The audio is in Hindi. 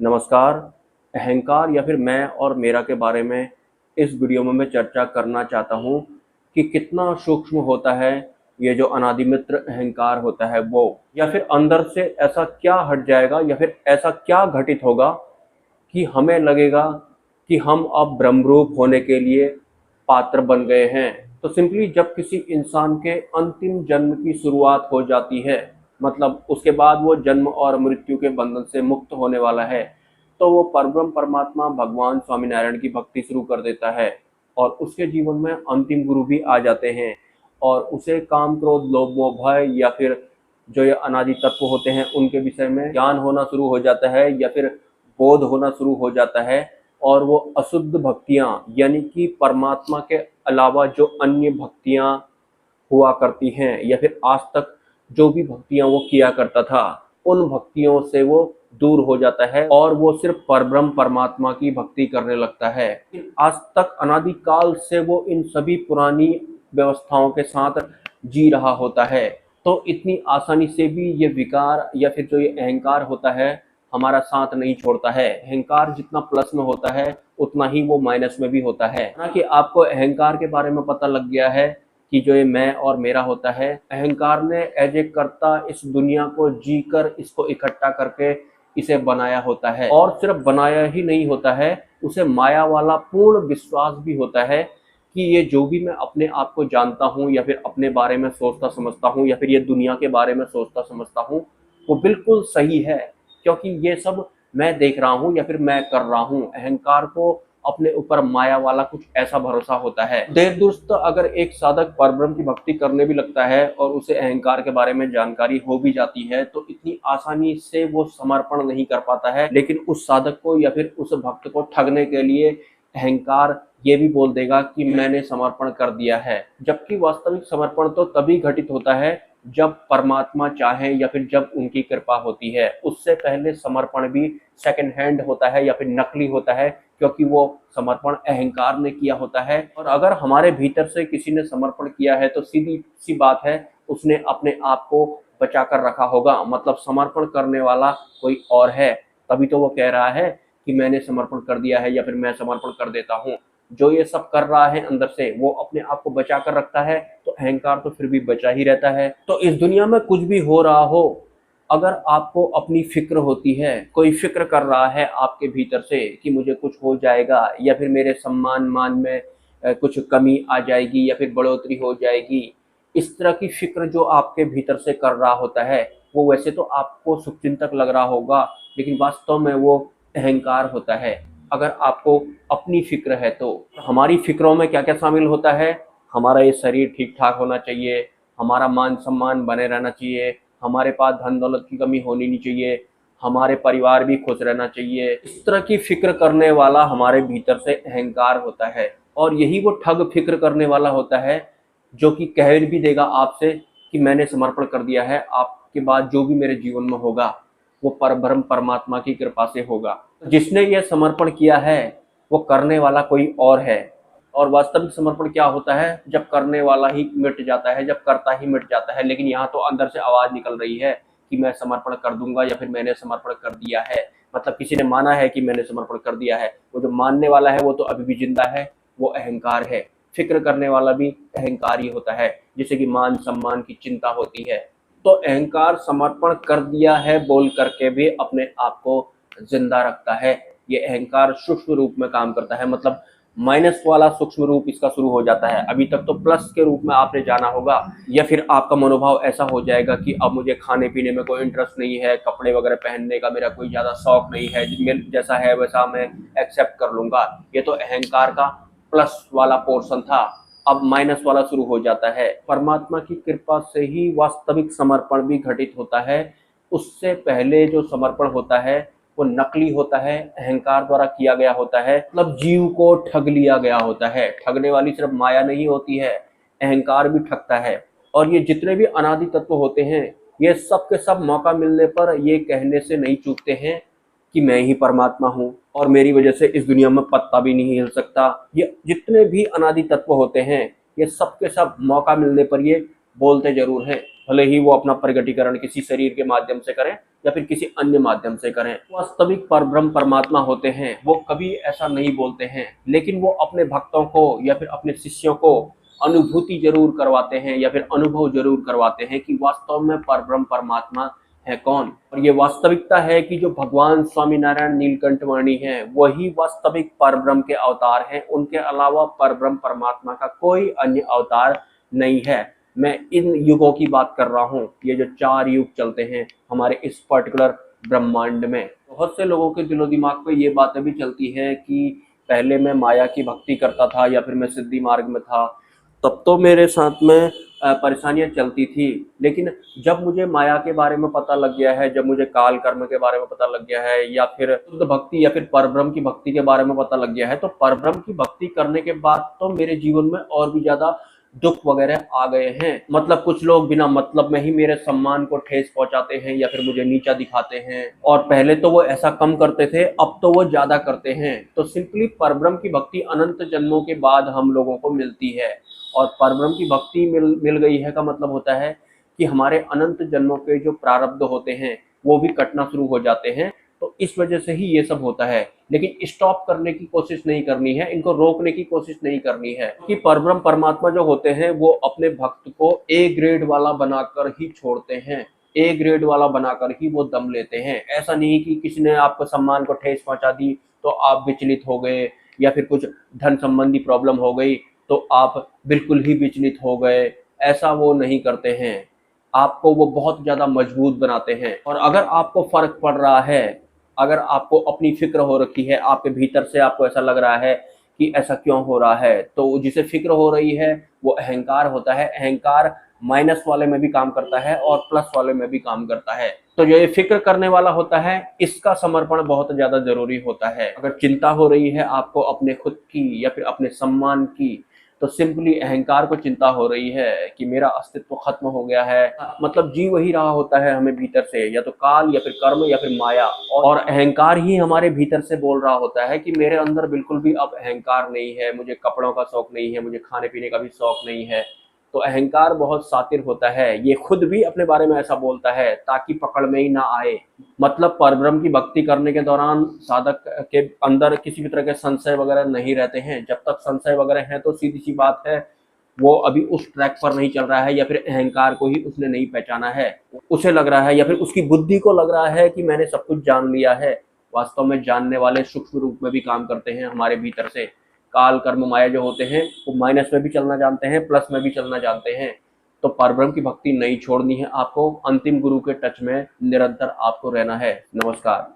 नमस्कार। अहंकार या फिर मैं और मेरा के बारे में इस वीडियो में मैं चर्चा करना चाहता हूँ कि कितना सूक्ष्म होता है ये जो अनादि मित्र अहंकार होता है वो, या फिर अंदर से ऐसा क्या हट जाएगा या फिर ऐसा क्या घटित होगा कि हमें लगेगा कि हम अब ब्रह्मरूप होने के लिए पात्र बन गए हैं। तो सिंपली जब किसी इंसान के अंतिम जन्म की शुरुआत हो जाती है, मतलब उसके बाद वो जन्म और मृत्यु के बंधन से मुक्त होने वाला है, तो वो परब्रह्म परमात्मा भगवान स्वामीनारायण की भक्ति शुरू कर देता है और उसके जीवन में अंतिम गुरु भी आ जाते हैं और उसे काम क्रोध लोभ मोह भय या फिर जो ये अनादि तत्व होते हैं उनके विषय में ज्ञान होना शुरू हो जाता है या फिर बोध होना शुरू हो जाता है। और वो अशुद्ध भक्तियां यानी कि परमात्मा के अलावा जो अन्य भक्तियां हुआ करती हैं या फिर आज तक जो भी भक्तियां वो किया करता था उन भक्तियों से वो दूर हो जाता है और वो सिर्फ परब्रह्म परमात्मा की भक्ति करने लगता है। आज तक अनादिकाल से वो इन सभी पुरानी व्यवस्थाओं के साथ जी रहा होता है, तो इतनी आसानी से भी ये विकार या फिर जो ये अहंकार होता है हमारा साथ नहीं छोड़ता है। अहंकार जितना प्लस में होता है उतना ही वो माइनस में भी होता है। हालांकि आपको अहंकार के बारे में पता लग गया है कि जो ये मैं और मेरा होता है, अहंकार ने एज ए कर्ता इस दुनिया को जीकर इसको इकट्ठा करके इसे बनाया होता है। और सिर्फ बनाया ही नहीं होता है, उसे माया वाला पूर्ण विश्वास भी होता है कि ये जो भी मैं अपने आप को जानता हूँ या फिर अपने बारे में सोचता समझता हूँ या फिर ये दुनिया के बारे में सोचता समझता हूँ वो बिल्कुल सही है, क्योंकि ये सब मैं देख रहा हूँ या फिर मैं कर रहा हूँ। अहंकार को अपने ऊपर माया वाला कुछ ऐसा भरोसा होता है। देर दुरुस्त अगर एक साधक परब्रह्म की भक्ति करने भी लगता है और उसे अहंकार के बारे में जानकारी हो भी जाती है तो इतनी आसानी से वो समर्पण नहीं कर पाता है। लेकिन उस साधक को या फिर उस भक्त को ठगने के लिए अहंकार ये भी बोल देगा कि मैंने समर्पण कर दिया है, जबकि वास्तविक समर्पण तो तभी घटित होता है जब परमात्मा चाहे या फिर जब उनकी कृपा होती है। उससे पहले समर्पण भी सेकंड हैंड होता है या फिर नकली होता है, क्योंकि वो समर्पण अहंकार ने किया होता है। और अगर हमारे भीतर से किसी ने समर्पण किया है तो सीधी सी बात है उसने अपने आप को बचा कर रखा होगा, मतलब समर्पण करने वाला कोई और है, तभी तो वो कह रहा है कि मैंने समर्पण कर दिया है या फिर मैं समर्पण कर देता हूँ। जो ये सब कर रहा है अंदर से वो अपने आप को बचा कर रखता है, तो अहंकार तो फिर भी बचा ही रहता है। तो इस दुनिया में कुछ भी हो रहा हो, अगर आपको अपनी फिक्र होती है, कोई फिक्र कर रहा है आपके भीतर से कि मुझे कुछ हो जाएगा या फिर मेरे सम्मान मान में कुछ कमी आ जाएगी या फिर बढ़ोतरी हो जाएगी, इस तरह की फिक्र जो आपके भीतर से कर रहा होता है वो वैसे तो आपको शुभचिंतक लग रहा होगा, लेकिन वास्तव में वो अहंकार होता है। अगर आपको अपनी फिक्र है तो हमारी फिक्रों में क्या क्या शामिल होता है? हमारा ये शरीर ठीक ठाक होना चाहिए, हमारा मान सम्मान बने रहना चाहिए, हमारे पास धन दौलत की कमी होनी नहीं चाहिए, हमारे परिवार भी खुश रहना चाहिए। इस तरह की फिक्र करने वाला हमारे भीतर से अहंकार होता है। और यही वो ठग फिक्र करने वाला होता है जो कि कह भी देगा आपसे कि मैंने समर्पण कर दिया है, आपके बाद जो भी मेरे जीवन में होगा वो परब्रह्म परमात्मा की कृपा से होगा। जिसने यह समर्पण किया है वो करने वाला कोई और है। और वास्तविक समर्पण क्या होता है? जब करने वाला ही मिट जाता है, जब करता ही मिट जाता है। लेकिन यहाँ तो अंदर से आवाज निकल रही है कि मैं समर्पण कर दूंगा या फिर मैंने समर्पण कर दिया है, मतलब किसी ने माना है कि मैंने समर्पण कर दिया है। वो जो मानने वाला है वो तो अभी भी जिंदा है, वो अहंकार है। फिक्र करने वाला भी अहंकार ही होता है, जिसे कि मान सम्मान की चिंता होती है। तो अहंकार समर्पण कर दिया है बोल करके भी अपने आप को जिंदा रखता है। ये अहंकार सूक्ष्म रूप में काम करता है, मतलब माइनस वाला सूक्ष्म रूप इसका शुरू हो जाता है। अभी तक तो प्लस के रूप में आपने जाना होगा, या फिर आपका मनोभाव ऐसा हो जाएगा कि अब मुझे खाने पीने में कोई इंटरेस्ट नहीं है, कपड़े वगैरह पहनने का मेरा कोई ज्यादा शौक नहीं है, जैसा है वैसा मैं एक्सेप्ट कर लूंगा। ये तो अहंकार का प्लस वाला पोर्शन था। अब माइनस वाला शुरू हो जाता है। परमात्मा की कृपा से ही वास्तविक समर्पण भी घटित होता है। उससे पहले जो समर्पण होता है वो नकली होता है, अहंकार द्वारा किया गया होता है, मतलब जीव को ठग लिया गया होता है। ठगने वाली सिर्फ माया नहीं होती है, अहंकार भी ठगता है। और ये जितने भी अनादि तत्व होते हैं ये सब के सब मौका मिलने पर ये कहने से नहीं चूकते हैं कि मैं ही परमात्मा हूँ और मेरी वजह से इस दुनिया में पत्ता भी नहीं हिल सकता। ये जितने भी अनादि तत्व होते हैं ये सब के सब मौका मिलने पर ये बोलते जरूर हैं भले ही वो अपना प्रगटीकरण किसी शरीर के माध्यम से करें या फिर किसी अन्य माध्यम से करें। वास्तविक परब्रह्म परमात्मा होते हैं वो कभी ऐसा नहीं बोलते हैं, लेकिन वो अपने भक्तों को या फिर अपने शिष्यों को अनुभूति जरूर करवाते हैं या फिर अनुभव जरूर करवाते हैं कि वास्तव में परब्रह्म परमात्मा है कौन। और ये वास्तविकता है कि जो भगवान स्वामीनारायण नीलकंठवर्णी हैं वही वास्तविक परब्रह्म के अवतार हैं, उनके अलावा परब्रह्म परमात्मा का कोई अन्य अवतार नहीं है। मैं इन युगों की बात कर रहा हूँ, ये जो 4 युग चलते हैं हमारे इस पर्टिकुलर ब्रह्मांड में। बहुत से लोगों के दिलो दिमाग पे ये बातें भी चलती है कि पहले मैं माया की भक्ति करता था या फिर मैं सिद्धि मार्ग में था, तब तो मेरे साथ में परेशानियां चलती थी, लेकिन जब मुझे माया के बारे में पता लग गया है, जब मुझे काल कर्म के बारे में पता लग गया है या फिर शुद्ध भक्ति या फिर परब्रह्म की भक्ति के बारे में पता लग गया है, तो परब्रह्म की भक्ति करने के बाद तो मेरे जीवन में और भी ज्यादा दुख वगैरह आ गए हैं। मतलब कुछ लोग बिना मतलब में ही मेरे सम्मान को ठेस पहुंचाते हैं या फिर मुझे नीचा दिखाते हैं, और पहले तो वो ऐसा कम करते थे, अब तो वो ज्यादा करते हैं। तो सिंपली परब्रह्म की भक्ति अनंत जन्मों के बाद हम लोगों को मिलती है, और परब्रह्म की भक्ति मिल गई है का मतलब होता है कि हमारे अनंत जन्मों के जो प्रारब्ध होते हैं वो भी कटना शुरू हो जाते हैं। तो इस वजह से ही ये सब होता है, लेकिन स्टॉप करने की कोशिश नहीं करनी है, इनको रोकने की कोशिश नहीं करनी है, कि परब्रह्म परमात्मा जो होते हैं वो अपने भक्त को ए ग्रेड वाला बनाकर ही छोड़ते हैं, ए ग्रेड वाला बनाकर ही वो दम लेते हैं। ऐसा नहीं कि किसी ने आपको सम्मान को ठेस पहुंचा दी तो आप विचलित हो गए, या फिर कुछ धन संबंधी प्रॉब्लम हो गई तो आप बिल्कुल ही विचलित हो गए, ऐसा वो नहीं करते हैं। आपको वो बहुत ज़्यादा मजबूत बनाते हैं। और अगर आपको फ़र्क पड़ रहा है, अगर आपको अपनी फ़िक्र हो रखी है, आपके भीतर से आपको ऐसा लग रहा है कि ऐसा क्यों हो रहा है, तो जिसे फ़िक्र हो रही है वो अहंकार होता है। अहंकार माइनस वाले में भी काम करता है और प्लस वाले में भी काम करता है। तो जो ये फ़िक्र करने वाला होता है इसका समर्पण बहुत ज़्यादा ज़रूरी होता है। अगर चिंता हो रही है आपको अपने खुद की या फिर अपने सम्मान की, तो सिंपली अहंकार को चिंता हो रही है कि मेरा अस्तित्व खत्म हो गया है। मतलब जी वही रहा होता है हमें भीतर से, या तो काल या फिर कर्म या फिर माया, और अहंकार ही हमारे भीतर से बोल रहा होता है कि मेरे अंदर बिल्कुल भी अब अहंकार नहीं है, मुझे कपड़ों का शौक नहीं है, मुझे खाने पीने का भी शौक नहीं है। तो अहंकार बहुत शातिर होता है, ये खुद भी अपने बारे में ऐसा बोलता है ताकि पकड़ में ही ना आए। मतलब परब्रह्म की भक्ति करने के दौरान साधक के अंदर किसी भी तरह के संशय वगैरह नहीं रहते हैं। जब तक संशय वगैरह है तो सीधी सी बात है वो अभी उस ट्रैक पर नहीं चल रहा है, या फिर अहंकार को ही उसने नहीं पहचाना है। उसे लग रहा है या फिर उसकी बुद्धि को लग रहा है कि मैंने सब कुछ जान लिया है। वास्तव में जानने वाले सूक्ष्म रूप में भी काम करते हैं हमारे भीतर से। काल कर्म माया जो होते हैं वो माइनस में भी चलना जानते हैं, प्लस में भी चलना जानते हैं। तो परब्रह्म की भक्ति नहीं छोड़नी है आपको, अंतिम गुरु के टच में निरंतर आपको रहना है। नमस्कार।